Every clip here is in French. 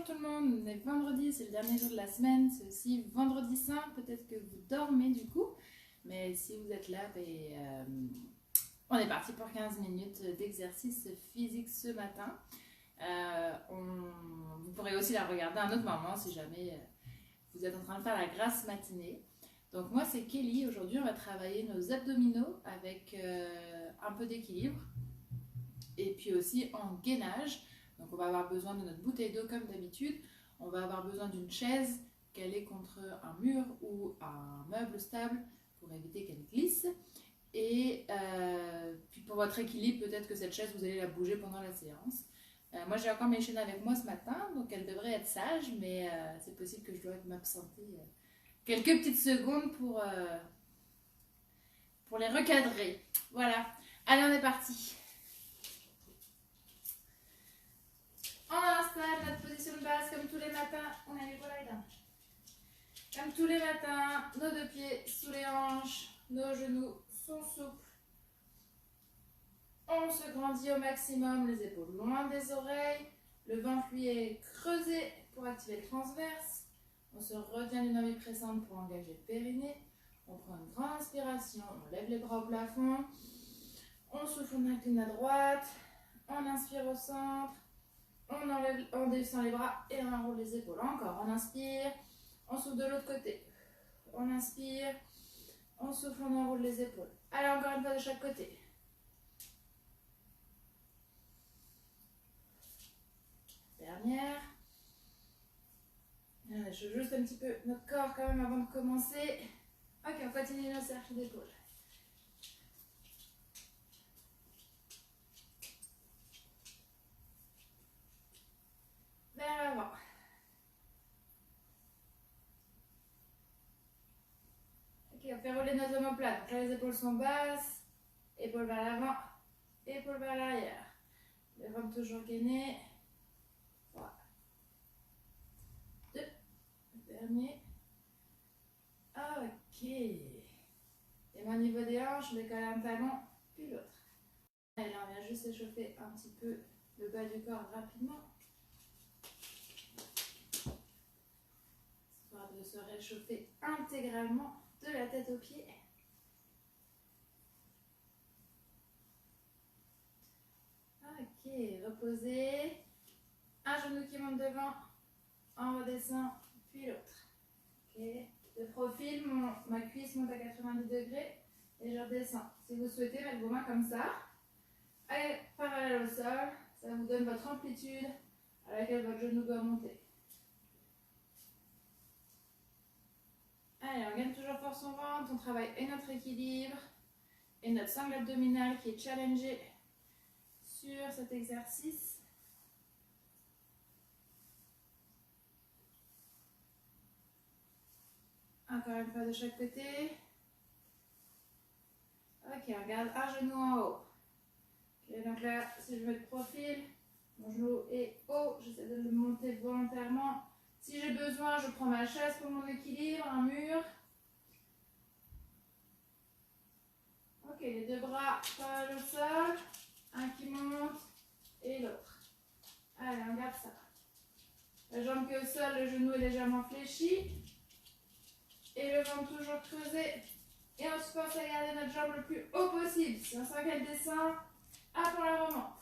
Bonjour tout le monde, on est vendredi, c'est le dernier jour de la semaine, c'est aussi vendredi saint, peut-être que vous dormez du coup, mais si vous êtes là, on est parti pour 15 minutes d'exercice physique ce matin. Vous pourrez aussi la regarder à un autre moment si jamais vous êtes en train de faire la grasse matinée. Donc moi c'est Kelly, aujourd'hui on va travailler nos abdominaux avec un peu d'équilibre et puis aussi en gainage. Donc on va avoir besoin de notre bouteille d'eau comme d'habitude, on va avoir besoin d'une chaise calée contre un mur ou un meuble stable pour éviter qu'elle glisse. Et puis pour votre équilibre, peut-être que cette chaise vous allez la bouger pendant la séance. Moi j'ai encore mes chaînes avec moi ce matin, donc elles devraient être sages, mais c'est possible que je dois m'absenter quelques petites secondes pour les recadrer. Voilà, allez on est parti. On installe notre position de base comme tous les matins. On a les voilà là. Comme tous les matins, nos deux pieds sous les hanches, nos genoux sont souples. On se grandit au maximum, les épaules loin des oreilles. Le ventre lui est creusé pour activer le transverse. On se retient d'une envie pressante pour engager le périnée. On prend une grande inspiration, on lève les bras au plafond. On souffle, on incline à droite. On inspire au centre. On descend les bras et on enroule les épaules. Encore, on inspire, on souffle de l'autre côté. On inspire, on souffle, on enroule les épaules. Allez, encore une fois de chaque côté. Dernière. Allez, je juste un petit peu notre corps quand même avant de commencer. Ok, on continue nos cercles d'épaules. Vers l'avant. Ok, on fait rouler notre omoplate. Donc là, les épaules sont basses. Épaules vers l'avant. Épaules vers l'arrière. Le ventre toujours gainé. 3, 2, dernier. Ok. Et au niveau des hanches, je vais coller un talon, puis l'autre. Et là, on vient juste échauffer un petit peu le bas du corps rapidement. Histoire de se réchauffer intégralement de la tête aux pieds. Ok, reposez. Un genou qui monte devant, on redescend, puis l'autre. Ok, de profil, ma cuisse monte à 90 degrés et je redescends. Si vous souhaitez mettre vos mains comme ça, allez parallèle au sol, ça vous donne votre amplitude à laquelle votre genou doit monter. Allez, on gagne toujours force au ventre, on travaille et notre équilibre et notre sangle abdominale qui est challengée sur cet exercice. Encore une fois de chaque côté. Ok, on garde un genou en haut. Okay, donc là, si je mets de profil, mon genou est haut, j'essaie de le monter volontairement. Si j'ai besoin, je prends ma chaise pour mon équilibre, un mur. Ok, les deux bras parallèles au sol, un qui monte et l'autre. Allez, on garde ça. La jambe qui est au sol, le genou est légèrement fléchi. Et le ventre toujours creusé. Et on se force à garder notre jambe le plus haut possible. Si on sent qu'elle descend, hop, on la remonte.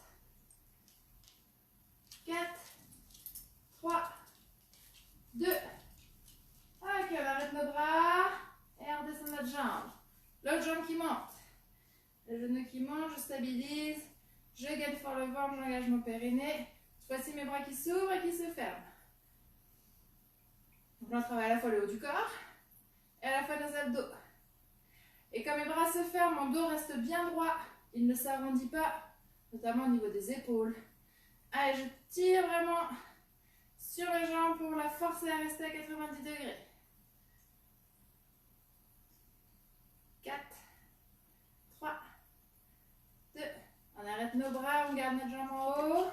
4, 3, 2. Ok, on arrête nos bras. Et on redescend notre jambe. L'autre jambe qui monte. Le genou qui monte, je stabilise. Je gaine fort le ventre, j'engage mon périnée. Voici mes bras qui s'ouvrent et qui se ferment. Donc là, on travaille à la fois le haut du corps et à la fois nos abdos. Et quand mes bras se ferment, mon dos reste bien droit. Il ne s'arrondit pas, notamment au niveau des épaules. Allez, je tire vraiment sur les jambes pour la forcer à rester à 90 degrés. 4, 3, 2. On arrête nos bras, on garde notre jambe en haut.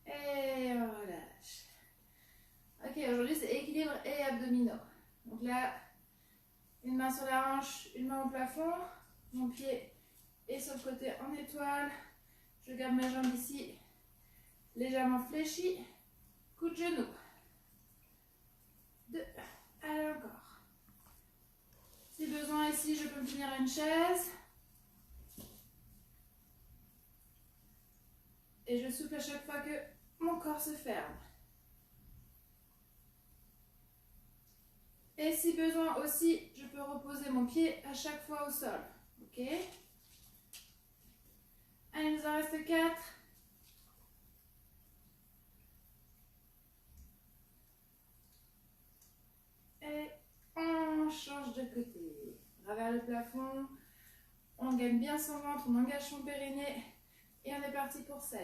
Et on relâche. Ok, aujourd'hui c'est équilibre et abdominaux. Donc là, une main sur la hanche, une main au plafond. Mon pied est sur le côté en étoile. Je garde ma jambe ici, légèrement fléchie. coup de genou. 2. Allez, encore. Si besoin ici, je peux me tenir à une chaise. Et je souffle à chaque fois que mon corps se ferme. Et si besoin aussi, je peux reposer mon pied à chaque fois au sol. Ok? Allez, il nous en reste 4. Et on change de côté. Vers le plafond. On gagne bien son ventre, on engage son périnée. Et on est parti pour 16.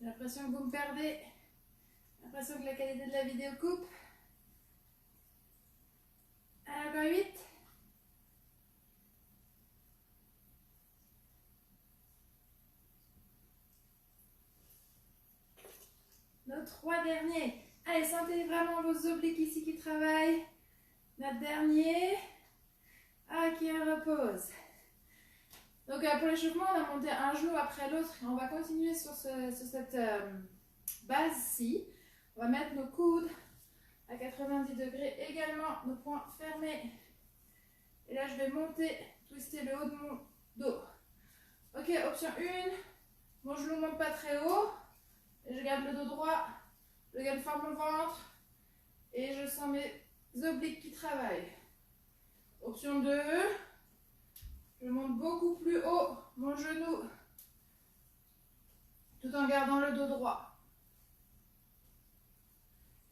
J'ai l'impression que vous me perdez. J'ai l'impression que la qualité de la vidéo coupe. Encore 8. Nos 3 derniers. Allez, sentez vraiment vos obliques ici qui travaillent. Notre dernier. Ok, on repose. Donc pour l'échauffement, on a monté un genou après l'autre. On va continuer sur cette base-ci. On va mettre nos coudes à 90 degrés également, nos poings fermés. Et là, je vais monter, twister le haut de mon dos. Ok, option 1. Mon genou ne monte pas très haut. Et je garde le dos droit. Je garde fort mon ventre. Et je sens mes obliques qui travaillent. Option 2. Je monte beaucoup plus haut mon genou. Tout en gardant le dos droit.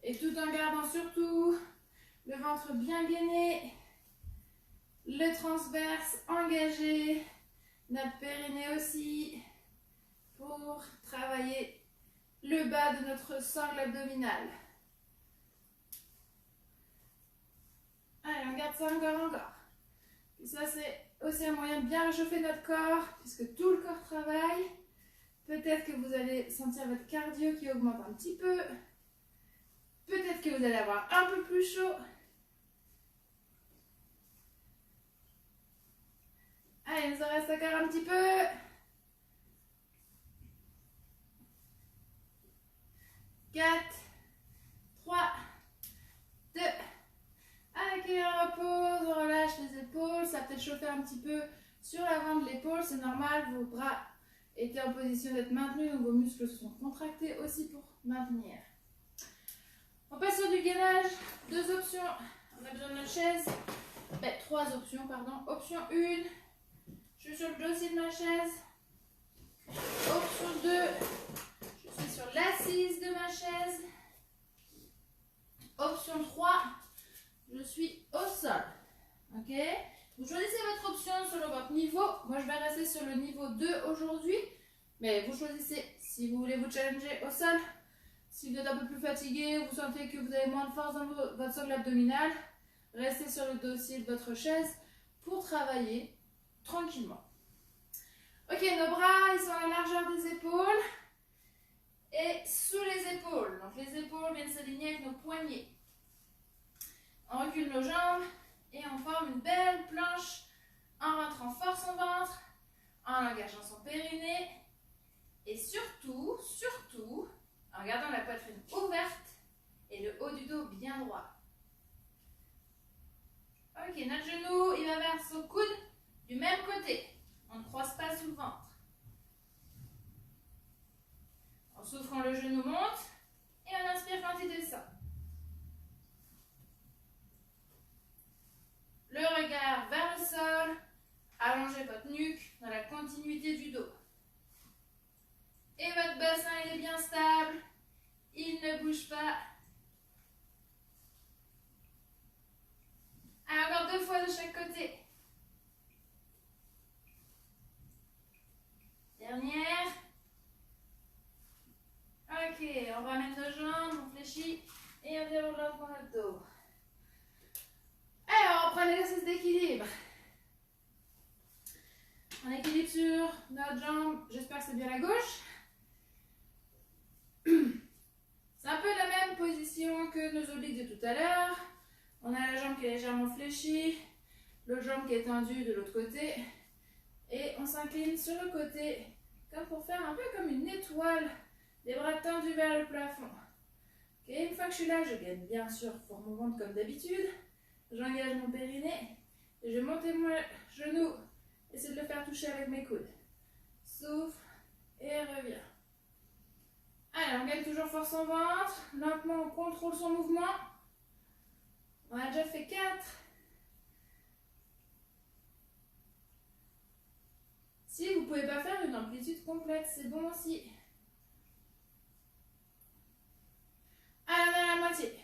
Et tout en gardant surtout le ventre bien gainé. Le transverse engagé. Notre périnée aussi. Pour travailler le bas de notre sangle abdominale. Allez, on garde ça encore. Et ça, c'est aussi un moyen de bien réchauffer notre corps, puisque tout le corps travaille. Peut-être que vous allez sentir votre cardio qui augmente un petit peu. Peut-être que vous allez avoir un peu plus chaud. Allez, il nous en reste encore un petit peu. 4, 3, 2. Ok, on repose, on relâche les épaules. Ça va peut-être chauffer un petit peu sur l'avant de l'épaule. C'est normal, vos bras étaient en position d'être maintenus, donc vos muscles sont contractés aussi pour maintenir. On passe sur du gainage. 2 options. On a besoin de notre chaise. 3 options, pardon. Option 1. Je suis sur le dossier de ma chaise. Option 2. Je suis sur l'assise de ma chaise. Option 3. Je suis au sol. Ok? Vous choisissez votre option selon votre niveau. Moi, je vais rester sur le niveau 2 aujourd'hui. Mais vous choisissez si vous voulez vous challenger au sol. Si vous êtes un peu plus fatigué, vous sentez que vous avez moins de force dans votre sangle abdominale, restez sur le dossier de votre chaise pour travailler tranquillement. Ok, nos bras, ils sont à la largeur des épaules et sous les épaules. Donc les épaules viennent s'aligner avec nos poignets. On recule nos jambes et on forme une belle planche en rentrant fort son ventre, en engageant son périnée et surtout, en gardant la poitrine ouverte et le haut du dos bien droit. Ok, notre genou, il va vers son coude du même côté. On ne croise pas sous le ventre. En souffrant, le genou monte et on inspire quand il descend. Le regard vers le sol, allongez votre nuque dans la continuité du dos. Et votre bassin, il est bien stable, il ne bouge pas. Alors, encore 2 fois de chaque côté. Dernière. Ok, on ramène nos jambes, on fléchit et on déroule lentement notre dos. Alors, on prend l'exercice d'équilibre. On équilibre sur notre jambe, j'espère que c'est bien la gauche. C'est un peu la même position que nos obliques de tout à l'heure. On a la jambe qui est légèrement fléchie, L'autre jambe qui est tendue de l'autre côté. Et on s'incline sur le côté, comme pour faire un peu comme une étoile. Les bras tendus vers le plafond. Okay, une fois que je suis là, je gagne bien sûr pour mon ventre comme d'habitude. J'engage mon périnée. Et je vais monter mon genou. Essayer de le faire toucher avec mes coudes. Souffle et reviens. Allez, on gagne toujours force en ventre. Lentement, on contrôle son mouvement. On a déjà fait 4. Si vous ne pouvez pas faire une amplitude complète, c'est bon aussi. Allez, on est à la moitié.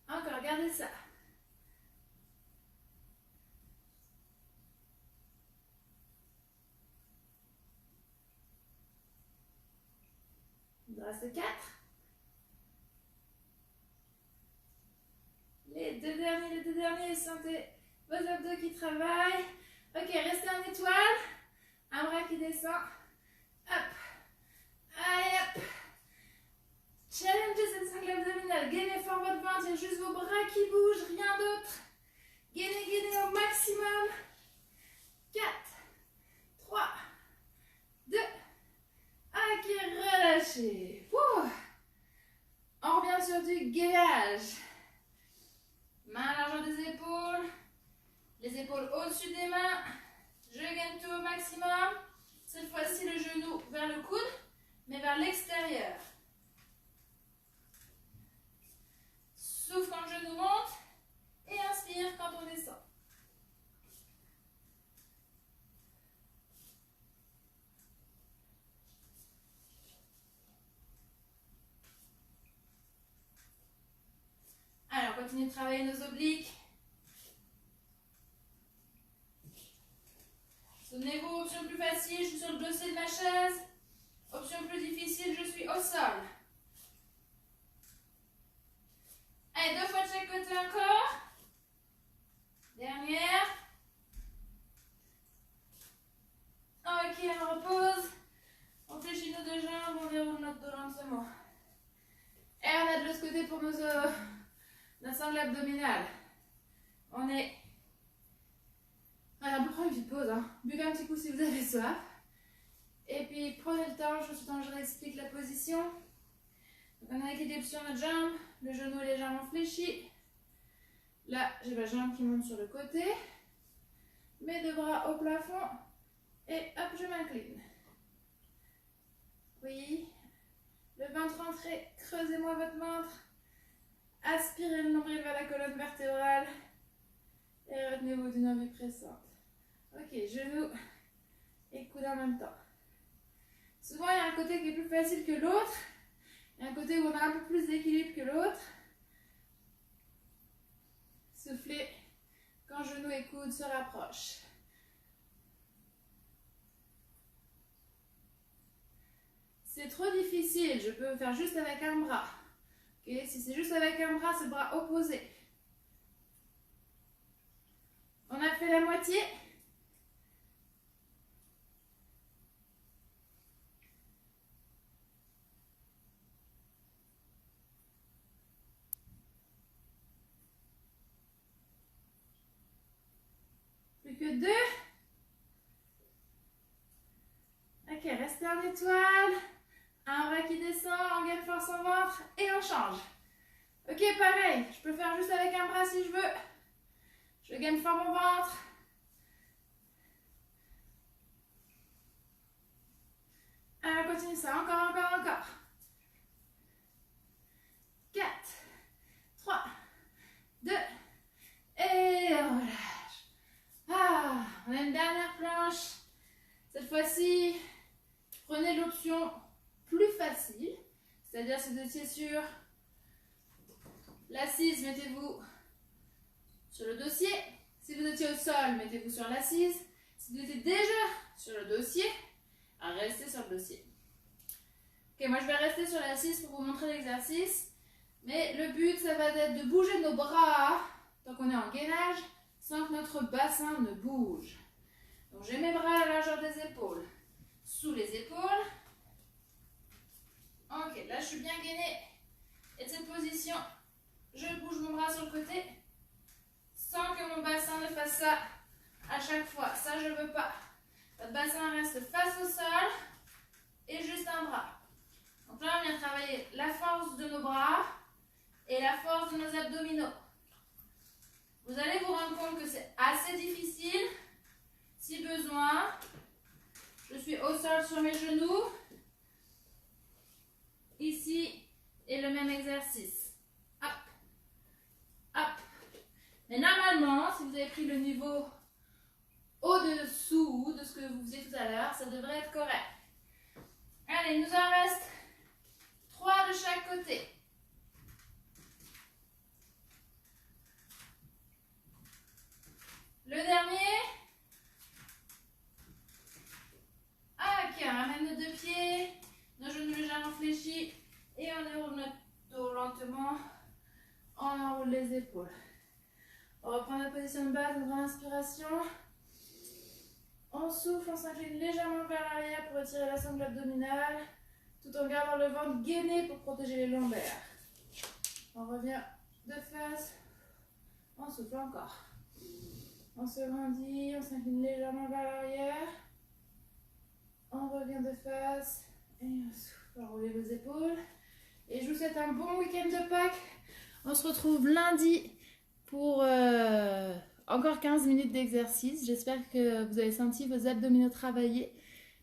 Encore, gardez ça. Il reste 4. Les deux derniers, sentez vos abdos qui travaillent. Ok, restez en étoile. Un bras qui descend. Hop. Allez, hop. Challengez cette sangle abdominale. Gainez fort votre ventre. Il y a juste vos bras qui bougent, rien d'autre. Gainez au maximum. 4, 3, 2. Ok, relâchez. Ouh. On revient sur du gainage. Main à largeur des épaules. Les épaules au-dessus des mains. Je gagne tout au maximum. Cette fois-ci, le genou vers le coude, mais vers l'extérieur. Souffle quand le genou monte et inspire quand on descend. Alors, continuez de travailler nos obliques. Souvenez-vous, option plus facile, je suis sur le dossier de ma chaise. Option plus difficile, je suis au sol. Allez, 2 fois de chaque côté encore. Dernière. Ok, on repose. On fléchit nos 2 jambes, on déroule notre dos lentement. Et on a de l'autre côté pour notre sangle abdominale. On est... Alors, on peut prendre une petite pause. Hein. Buvez un petit coup si vous avez soif. Et puis, prenez le temps. Je réexplique la position. Donc, on a équilibre sur notre jambe. Le genou est légèrement fléchi. Là, j'ai ma jambe qui monte sur le côté. Mes 2 bras au plafond. Et hop, je m'incline. Oui. Le ventre rentré. Creusez-moi votre ventre. Aspirez le nombril vers la colonne vertébrale. Et retenez-vous d'une envie pressante. Ok, genoux et coude en même temps. Souvent, il y a un côté qui est plus facile que l'autre. Il y a un côté où on a un peu plus d'équilibre que l'autre. Soufflez quand genoux et coude se rapprochent. C'est trop difficile, je peux faire juste avec un bras. Okay, si c'est juste avec un bras, c'est le bras opposé. On a fait la moitié. Plus que 2. Ok, restez en étoile. Un bras qui descend, on gagne force en ventre et on change. Ok, pareil, je peux faire juste avec un bras si je veux. Je gagne fort mon ventre. Alors, continue ça, encore. 4, 3, 2, et on relâche. Ah, on a une dernière planche. Cette fois-ci, prenez l'option plus facile. C'est-à-dire si vous étiez sur l'assise, mettez-vous sur le dossier. Si vous étiez au sol, mettez-vous sur l'assise. Si vous étiez déjà sur le dossier, restez sur le dossier. Ok, moi je vais rester sur l'assise pour vous montrer l'exercice. Mais le but, ça va être de bouger nos bras tant qu'on est en gainage sans que notre bassin ne bouge. Donc j'ai mes bras à la largeur des épaules, sous les épaules. Ok, là je suis bien gainée. Et de cette position, je bouge mon bras sur le côté sans que mon bassin ne fasse ça à chaque fois. Ça, je veux pas. Votre bassin reste face au sol et juste un bras. Donc là, on vient travailler la force de nos bras et la force de nos abdominaux. Vous allez vous rendre compte que c'est assez difficile. Si besoin, je suis au sol sur mes genoux. Ici, et le même exercice. Hop, hop. Mais normalement, si vous avez pris le niveau au-dessous de ce que vous faisiez tout à l'heure, ça devrait être correct. Allez, il nous en reste 3 de chaque côté. Le dernier. Ok, on ramène nos 2 pieds, nos genoux légèrement fléchis et on déroule notre dos lentement. On enroule les épaules. On reprend notre position de base, notre inspiration. On souffle, on s'incline légèrement vers l'arrière pour retirer la sangle abdominale, tout en gardant le ventre gainé pour protéger les lombaires. On revient de face. On souffle encore. On se grandit, on s'incline légèrement vers l'arrière. On revient de face et on souffle. Enroulez vos épaules. Et je vous souhaite un bon week-end de Pâques. On se retrouve lundi pour encore 15 minutes d'exercice. J'espère que vous avez senti vos abdominaux travailler.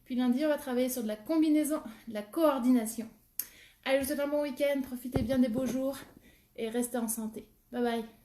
Puis lundi, on va travailler sur de la combinaison, de la coordination. Allez, je vous souhaite un bon week-end. Profitez bien des beaux jours et restez en santé. Bye bye.